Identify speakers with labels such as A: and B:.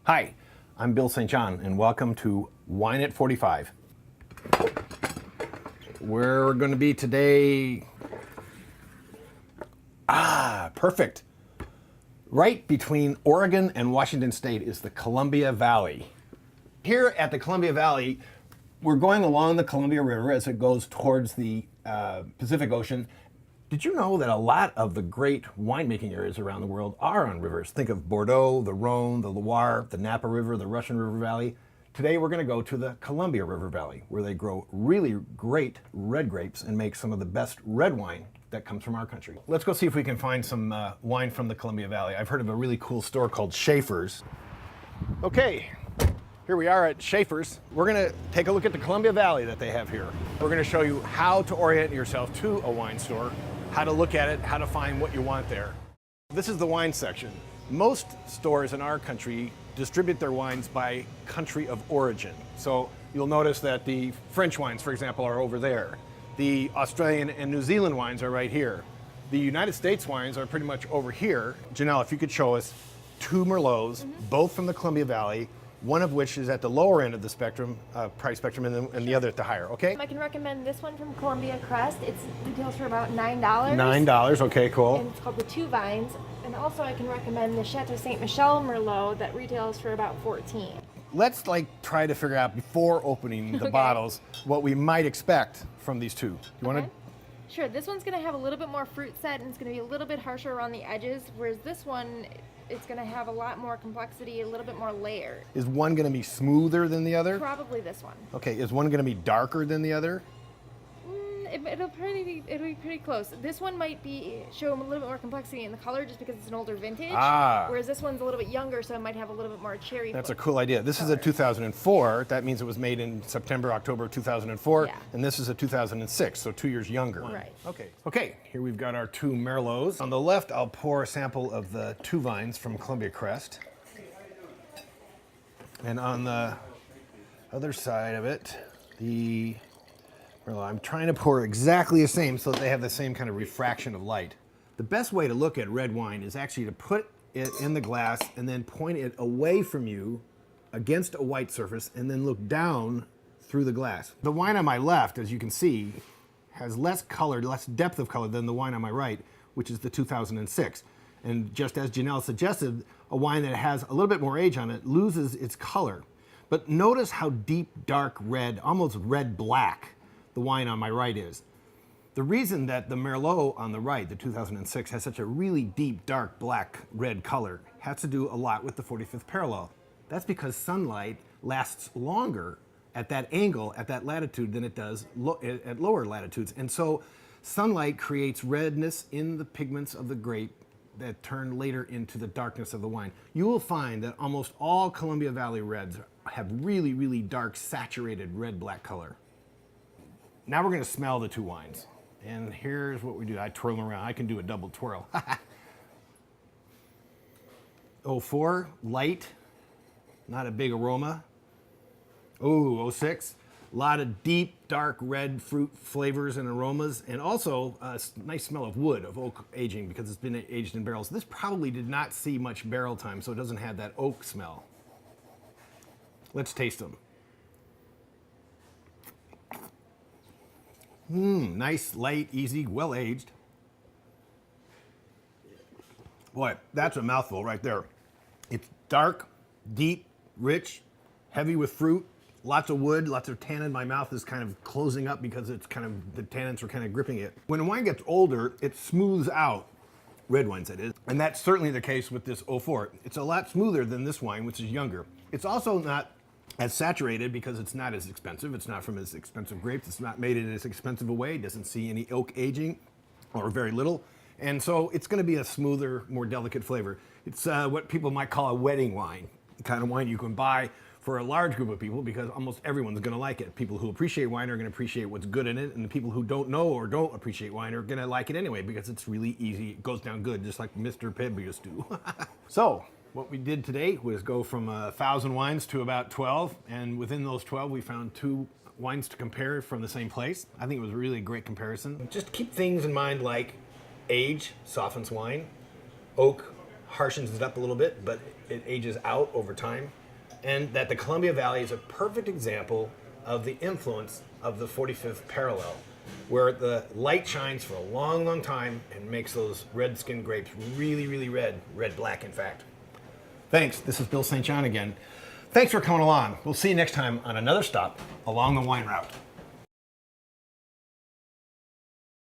A: Hi, I'm Bill St. John, and welcome to Wine at 45. We're going to be today... perfect. Right between Oregon and Washington State is the Columbia Valley. Here at the Columbia Valley, we're going along the Columbia River as it goes towards the Pacific Ocean. Did you know that a lot of the great winemaking areas around the world are on rivers? Think of Bordeaux, the Rhone, the Loire, the Napa River, the Russian River Valley. Today we're going to go to the Columbia River Valley, where they grow really great red grapes and make some of the best red wine that comes from our country. Let's go see if we can find some wine from the Columbia Valley. I've heard of a really cool store called Schaefer's. Okay, here we are at Schaefer's. We're going to take a look at the Columbia Valley that they have here. We're going to show you how to orient yourself to a wine store, how to look at it, how to find what you want there. This is the wine section. Most stores in our country distribute their wines by country of origin. So you'll notice that the French wines, for example, are over there. The Australian and New Zealand wines are right here. The United States wines are pretty much over here. Janelle, if you could show us two Merlots, both from the Columbia Valley, one of which is at the lower end of the spectrum, price spectrum, and the other at the higher, okay?
B: I can recommend this one from Columbia Crest. It retails for about $9.
A: $9, okay, cool.
B: And it's called the Two Vines. And also I can recommend the Chateau Ste. Michelle Merlot that retails for about $14.
A: Let's try to figure out before opening the bottles what we might expect from these two. You want to?
B: Sure, this one's going to have a little bit more fruit set and it's going to be a little bit harsher around the edges, whereas this one, it's going to have a lot more complexity, a little bit more layered.
A: Is one going to be smoother than the other?
B: Probably this one.
A: Okay, is one going to be darker than the other?
B: It'll be pretty close. This one might show a little bit more complexity in the color just because it's an older vintage. Whereas this one's a little bit younger, so it might have a little bit more cherry.
A: That's a cool idea. This is a 2004. That means it was made in September, October of 2004.
B: Yeah.
A: And this is a 2006, so 2 years younger.
B: Right.
A: Okay, here we've got our two Merlots. On the left, I'll pour a sample of the Two Vines from Columbia Crest. And on the other side of it, the Merlot. I'm trying to pour exactly the same so that they have the same kind of refraction of light. The best way to look at red wine is actually to put it in the glass and then point it away from you against a white surface and then look down through the glass. The wine on my left, as you can see, has less color, less depth of color than the wine on my right, which is the 2006. And just as Janelle suggested, a wine that has a little bit more age on it loses its color. But notice how deep, dark red, almost red-black, the wine on my right is. The reason that the Merlot on the right, the 2006, has such a really deep, dark, black, red color has to do a lot with the 45th parallel. That's because sunlight lasts longer at that angle, at that latitude, than it does at lower latitudes. And so sunlight creates redness in the pigments of the grape that turn later into the darkness of the wine. You will find that almost all Columbia Valley reds have really dark, saturated red-black color. Now we're going to smell the two wines. And here's what we do. I twirl them around. I can do a double twirl. 04, light, not a big aroma. Oh, 06, a lot of deep, dark red fruit flavors and aromas, and also a nice smell of wood, of oak aging, because it's been aged in barrels. This probably did not see much barrel time, so it doesn't have that oak smell. Let's taste them. Nice, light, easy, well-aged. Boy, that's a mouthful right there. It's dark, deep, rich, heavy with fruit, lots of wood, lots of tannin. My mouth is kind of closing up because it's the tannins are kind of gripping it. When a wine gets older, it smooths out. Red wines, that is. And that's certainly the case with this 04. It's a lot smoother than this wine, which is younger. It's also not as saturated because it's not as expensive. It's not from as expensive grapes. It's not made in as expensive a way. It doesn't see any oak aging or very little. And so it's going to be a smoother, more delicate flavor. It's what people might call a wedding wine, the kind of wine you can buy for a large group of people because almost everyone's going to like it. People who appreciate wine are going to appreciate what's good in it, and the people who don't know or don't appreciate wine are going to like it anyway because it's really easy. It goes down good, just like Mr. Pibb used to. So what we did today was go from 1,000 wines to about 12, and within those 12 we found two wines to compare from the same place. I think it was a really great comparison. Just keep things in mind like age softens wine, oak harshens it up a little bit, but it ages out over time. And that the Columbia Valley is a perfect example of the influence of the 45th parallel, where the light shines for a long, long time and makes those red-skinned grapes really, really red, red-black in fact. Thanks, this is Bill St. John again. Thanks for coming along. We'll see you next time on another stop along the wine route.